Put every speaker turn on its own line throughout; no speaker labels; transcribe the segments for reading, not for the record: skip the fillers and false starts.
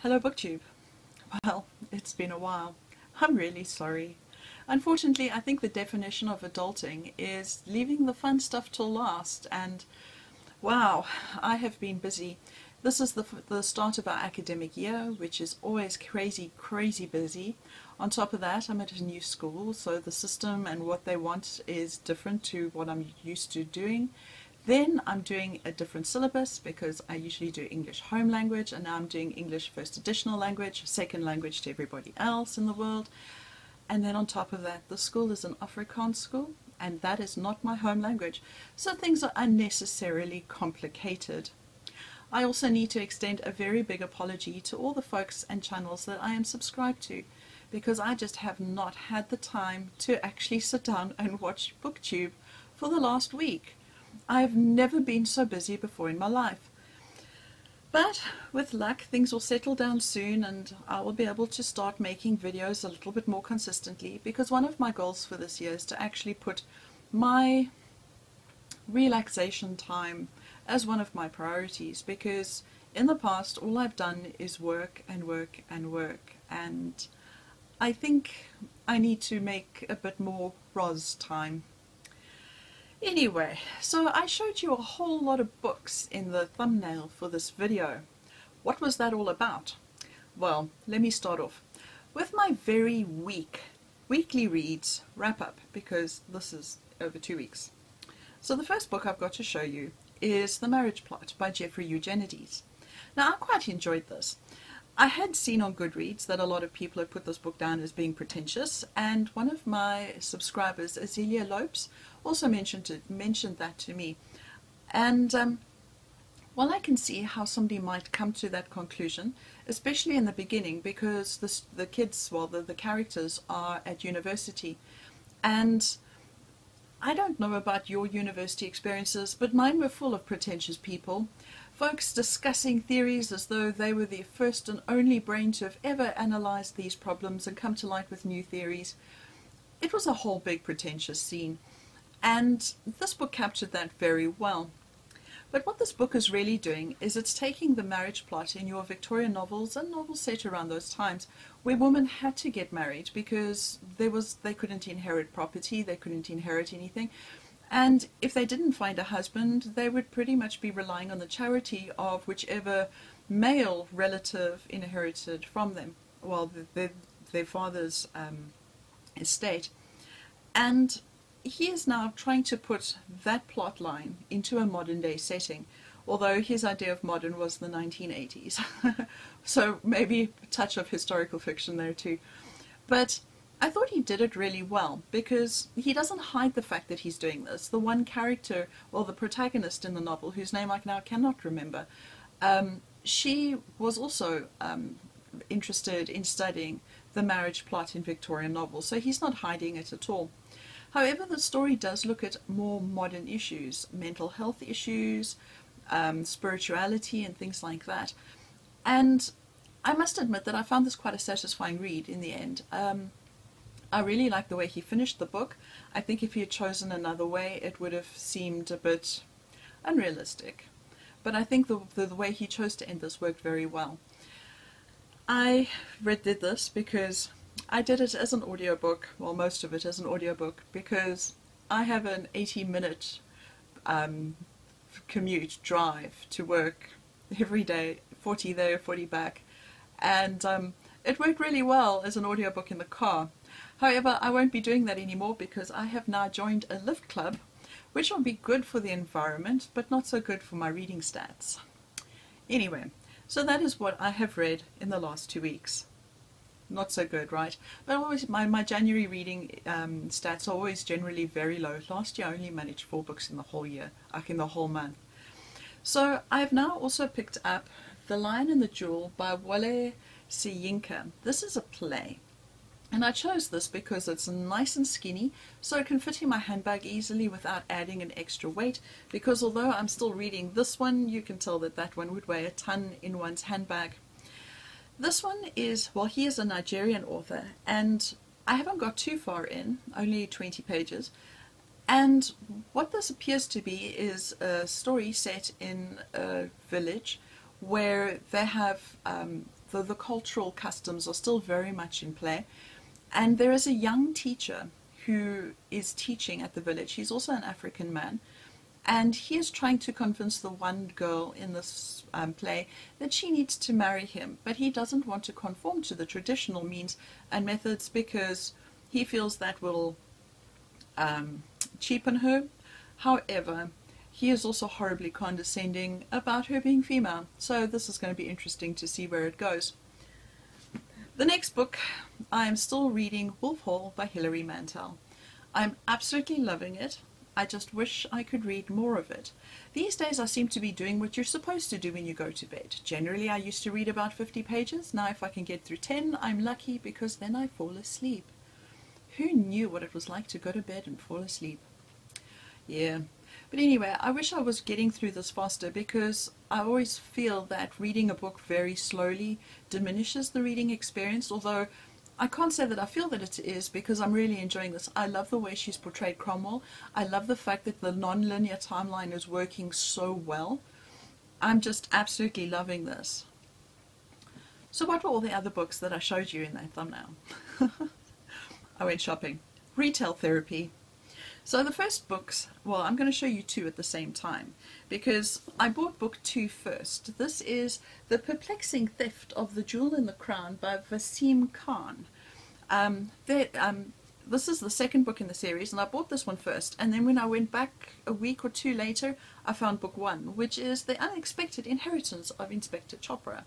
Hello BookTube. Well, it's been a while. I'm really sorry. Unfortunately, I think the definition of adulting is leaving the fun stuff till last, and wow, I have been busy. This is the start of our academic year, which is always crazy busy. On top of that, I'm at a new school, so the system and what they want is different to what I'm used to doing. Then I'm doing a different syllabus because I usually do English home language, and now I'm doing English first additional language, second language to everybody else in the world. And then on top of that, the school is an Afrikaans school, and that is not my home language. So things are unnecessarily complicated. I also need to extend a very big apology to all the folks and channels that I am subscribed to, because I just have not had the time to actually sit down and watch BookTube for the last week. I've never been so busy before in my life. But with luck, things will settle down soon and I will be able to start making videos a little bit more consistently, because one of my goals for this year is to actually put my relaxation time as one of my priorities, because in the past all I've done is work and work and work, and I think I need to make a bit more Roz time. Anyway, so I showed you a whole lot of books in the thumbnail for this video. What was that all about? Well, let me start off with my very weekly reads wrap up, because this is over 2 weeks. So the first book I've got to show you is The Marriage Plot by Jeffrey Eugenides. Now, I quite enjoyed this. I had seen on Goodreads that a lot of people had put this book down as being pretentious, and one of my subscribers, Azealia Lopes, also mentioned that to me. And while I can see how somebody might come to that conclusion, especially in the beginning, because the kids, well, the characters are at university, and I don't know about your university experiences, but mine were full of pretentious people. Folks discussing theories as though they were the first and only brain to have ever analysed these problems and come to light with new theories. It was a whole big pretentious scene, and this book captured that very well. But what this book is really doing is it's taking the marriage plot in your Victorian novels and novels set around those times, where women had to get married because they couldn't inherit property, they couldn't inherit anything. And if they didn't find a husband, they would pretty much be relying on the charity of whichever male relative inherited from them, well, their father's estate. And he is now trying to put that plot line into a modern day setting, although his idea of modern was the 1980s. So maybe a touch of historical fiction there too. But I thought he did it really well, because he doesn't hide the fact that he's doing this. The one character, well, the protagonist in the novel, whose name I now cannot remember, she was also interested in studying the marriage plot in Victorian novels, so he's not hiding it at all. However, the story does look at more modern issues, mental health issues, spirituality and things like that. And I must admit that I found this quite a satisfying read in the end. I really like the way he finished the book. I think if he had chosen another way, it would have seemed a bit unrealistic. But I think the way he chose to end this worked very well. I did this because I did it as an audiobook, well, most of it as an audiobook, because I have an 80-minute commute drive to work every day, 40 there, 40 back, and it worked really well as an audiobook in the car. However, I won't be doing that anymore, because I have now joined a lift club, which will be good for the environment, but not so good for my reading stats. Anyway, so that is what I have read in the last 2 weeks. Not so good, right? But always my January reading stats are always generally very low. Last year I only managed 4 books in the whole year, like in the whole month. So I've now also picked up The Lion and the Jewel by Wole. Soyinka. This is a play. And I chose this because it's nice and skinny, so it can fit in my handbag easily without adding an extra weight, because although I'm still reading this one, you can tell that that one would weigh a ton in one's handbag. This one is, well, he is a Nigerian author, and I haven't got too far in, only 20 pages, and what this appears to be is a story set in a village where they have the cultural customs are still very much in play. And there is a young teacher who is teaching at the village. He's also an African man. And he is trying to convince the one girl in this play that she needs to marry him. But he doesn't want to conform to the traditional means and methods because he feels that will cheapen her. However, he is also horribly condescending about her being female. So this is going to be interesting to see where it goes. The next book, I am still reading Wole by Hilary Mantel. I'm absolutely loving it. I just wish I could read more of it. These days I seem to be doing what you're supposed to do when you go to bed. Generally I used to read about 50 pages. Now if I can get through 10, I'm lucky because then I fall asleep. Who knew what it was like to go to bed and fall asleep? Yeah. But anyway, I wish I was getting through this faster because I always feel that reading a book very slowly diminishes the reading experience, although I can't say that I feel that it is because I'm really enjoying this. I love the way she's portrayed Cromwell. I love the fact that the non-linear timeline is working so well. I'm just absolutely loving this. So what were all the other books that I showed you in that thumbnail? I went shopping. Retail therapy. So the first books, well, I'm going to show you two at the same time because I bought book 2 first. This is The Perplexing Theft of the Jewel in the Crown by Wasim Khan. This is the second book in the series, and I bought this one first, and then when I went back a week or two later, I found book 1, which is The Unexpected Inheritance of Inspector Chopra.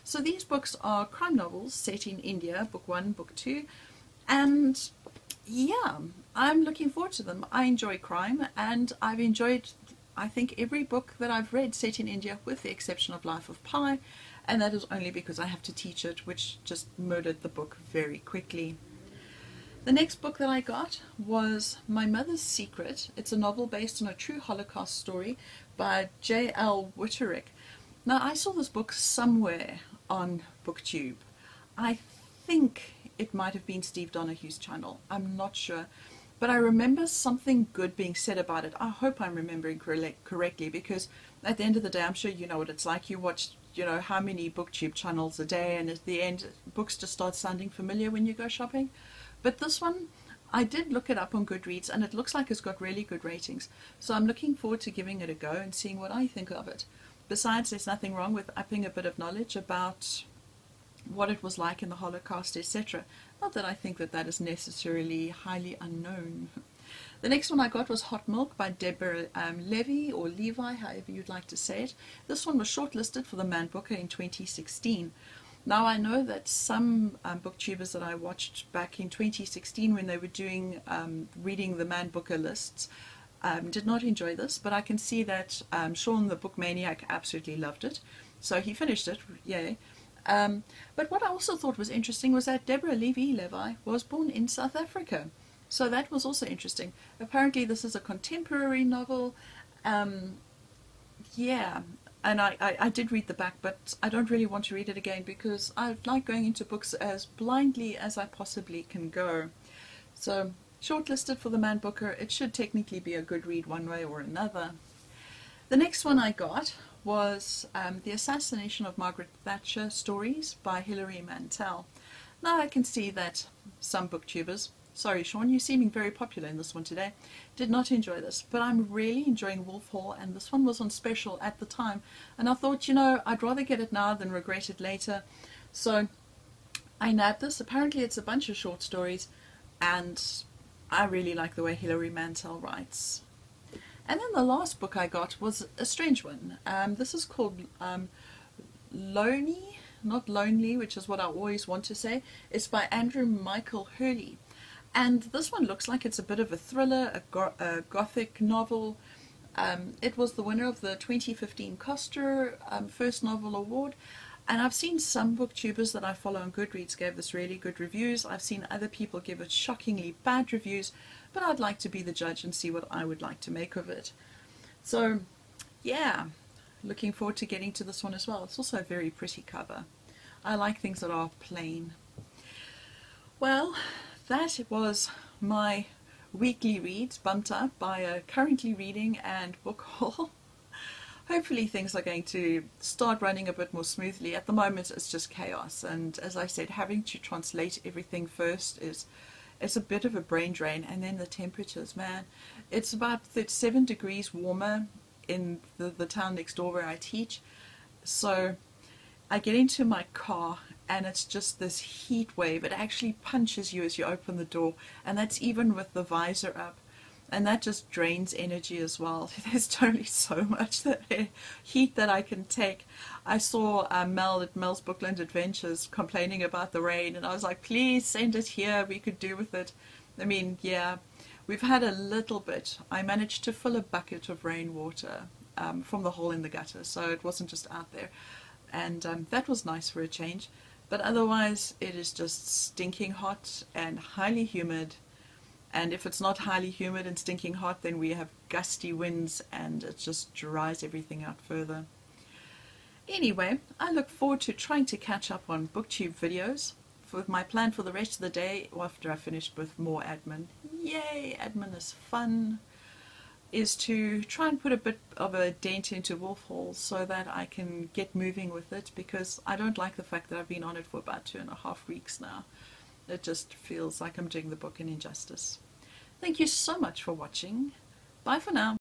So these books are crime novels set in India, book 1, book 2, and yeah, I'm looking forward to them. I enjoy crime, and I've enjoyed, I think, every book that I've read set in India with the exception of Life of Pi, and that is only because I have to teach it, which just murdered the book very quickly. The next book that I got was My Mother's Secret. It's a novel based on a true Holocaust story by J.L. Witterick. Now, I saw this book somewhere on BookTube. I think it might have been Steve Donahue's channel. I'm not sure. But I remember something good being said about it. I hope I'm remembering correctly because at the end of the day, I'm sure you know what it's like. You watch, you know, how many BookTube channels a day, and at the end, books just start sounding familiar when you go shopping. But this one, I did look it up on Goodreads, and it looks like it's got really good ratings. So I'm looking forward to giving it a go and seeing what I think of it. Besides, there's nothing wrong with upping a bit of knowledge about what it was like in the Holocaust, etc. Not that I think that that is necessarily highly unknown. The next one I got was Hot Milk by Deborah Levy, or Levi, however you'd like to say it. This one was shortlisted for the Man Booker in 2016. Now I know that some booktubers that I watched back in 2016 when they were doing reading the Man Booker lists did not enjoy this, but I can see that Sean the Book Maniac absolutely loved it. So he finished it, yay. But what I also thought was interesting was that Deborah Levi was born in South Africa. So that was also interesting. Apparently this is a contemporary novel. Yeah, and I did read the back, but I don't really want to read it again because I like going into books as blindly as I possibly can go. So shortlisted for the Man Booker. It should technically be a good read one way or another. The next one I got was The Assassination of Margaret Thatcher Stories by Hilary Mantel. Now I can see that some booktubers, sorry Sean, you're seeming very popular in this one today, did not enjoy this, but I'm really enjoying Wole, and this one was on special at the time, and I thought, you know, I'd rather get it now than regret it later, so I nabbed this. Apparently it's a bunch of short stories, and I really like the way Hilary Mantel writes. And then the last book I got was a strange one. This is called Lonely, not Lonely, which is what I always want to say. It's by Andrew Michael Hurley. And this one looks like it's a bit of a thriller, a gothic novel. It was the winner of the 2015 Coster First Novel Award. And I've seen some booktubers that I follow on Goodreads gave this really good reviews. I've seen other people give it shockingly bad reviews, but I'd like to be the judge and see what I would like to make of it. So, yeah, looking forward to getting to this one as well. It's also a very pretty cover. I like things that are plain. Well, that was my weekly reads bumped up by a currently reading and book haul. hopefully things are going to start running a bit more smoothly. At the moment it's just chaos, and as I said, having to translate everything first is it's a bit of a brain drain. And then the temperatures, man, it's about 37 degrees warmer in the town next door where I teach. So I get into my car and it's just this heat wave. It actually punches you as you open the door, and that's even with the visor up. And that just drains energy as well. There's totally so much heat that I can take. I saw Mel at Mel's Bookland Adventures complaining about the rain, and I was like, please send it here, we could do with it. I mean, yeah, we've had a little bit. I managed to fill a bucket of rainwater from the hole in the gutter, so it wasn't just out there. And that was nice for a change. But otherwise, it is just stinking hot and highly humid. And if it's not highly humid and stinking hot, then we have gusty winds and it just dries everything out further. Anyway, I look forward to trying to catch up on BookTube videos. With my plan for the rest of the day, after I've finished with more admin, yay, admin is fun, is to try and put a bit of a dent into Wolf Hall so that I can get moving with it, because I don't like the fact that I've been on it for about 2.5 weeks now. It just feels like I'm doing the book an injustice. Thank you so much for watching. Bye for now.